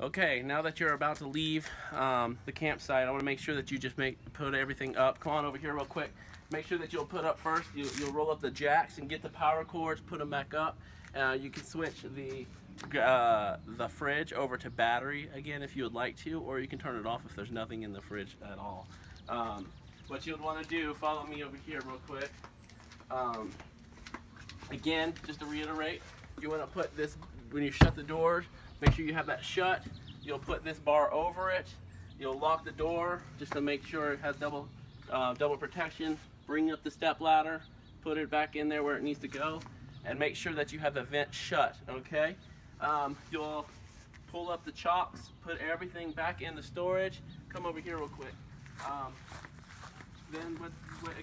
Okay, now that you're about to leave the campsite, I want to make sure that you just put everything up. Come on over here real quick. Make sure that you'll put up first. You'll roll up the jacks and get the power cords, put them back up. You can switch the fridge over to battery again if you would like to, or you can turn it off if there's nothing in the fridge at all. What you'll want to do, follow me over here real quick. Again, just to reiterate, you want to put this, when you shut the doors, make sure you have that shut. You'll put this bar over it. You'll lock the door just to make sure it has double protection. Bring up the step ladder, put it back in there where it needs to go, and make sure that you have the vent shut, okay? You'll pull up the chocks, put everything back in the storage. Come over here real quick. Then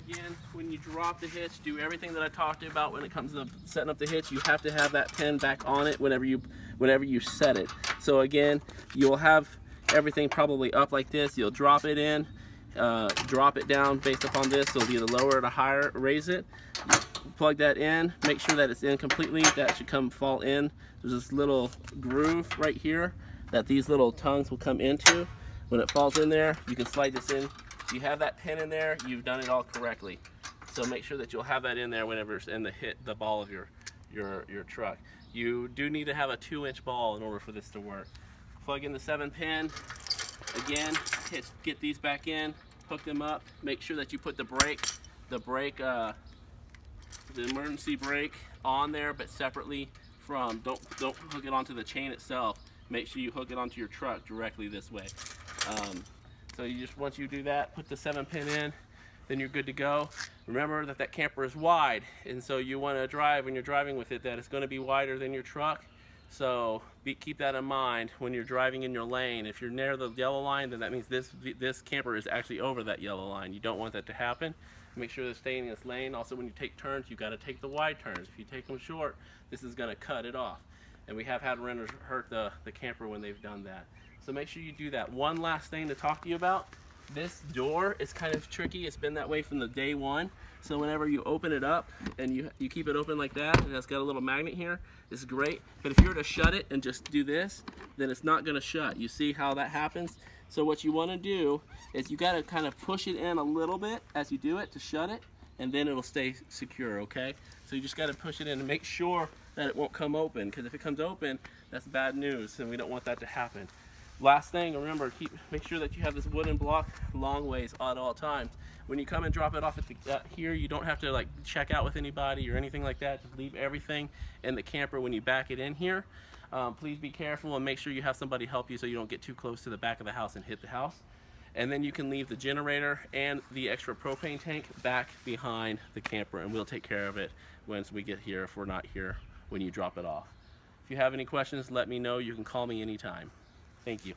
again, when you drop the hitch, do everything that I talked about when it comes to setting up the hitch. You have to have that pin back on it whenever you set it. So again, you'll have everything probably up like this. You'll drop it in, drop it down based upon this. So it'll either lower it or higher, raise it. Plug that in, make sure that it's in completely. That should fall in. There's this little groove right here that these little tongues will come into. When it falls in there, you can slide this in. If you have that pin in there, you've done it all correctly. So make sure that you'll have that in there whenever it's in the ball of your truck. You do need to have a 2-inch ball in order for this to work. Plug in the 7-pin. Again, get these back in, hook them up. Make sure that you put the emergency brake on there, but separately from. Don't hook it onto the chain itself. Make sure you hook it onto your truck directly this way. So once you do that, put the 7-pin in, then you're good to go. Remember that camper is wide, and so you want to drive, when you're driving with it, that it's going to be wider than your truck. So keep that in mind when you're driving in your lane. If you're near the yellow line, then that means this camper is actually over that yellow line. You don't want that to happen. Make sure they're staying in this lane. Also, when you take turns, you've got to take the wide turns. If you take them short, this is going to cut it off. And we have had renters hurt the camper when they've done that. So make sure you do that. One last thing to talk to you about. This door is kind of tricky. It's been that way from the day one. So whenever you open it up and you keep it open like that, and it's got a little magnet here, it's great. But if you were to shut it and just do this, then it's not going to shut. You see how that happens? So what you want to do is you got to kind of push it in a little bit as you do it to shut it, and then it'll stay secure, okay? So you just got to push it in and make sure that it won't come open, because if it comes open, that's bad news, and we don't want that to happen. Last thing, remember, make sure that you have this wooden block long ways at all times. When you come and drop it off at here, you don't have to like check out with anybody or anything like that. Just leave everything in the camper when you back it in here. Please be careful and make sure you have somebody help you so you don't get too close to the back of the house and hit the house. And then you can leave the generator and the extra propane tank back behind the camper, and we'll take care of it once we get here if we're not here when you drop it off. If you have any questions, let me know. You can call me anytime. Thank you.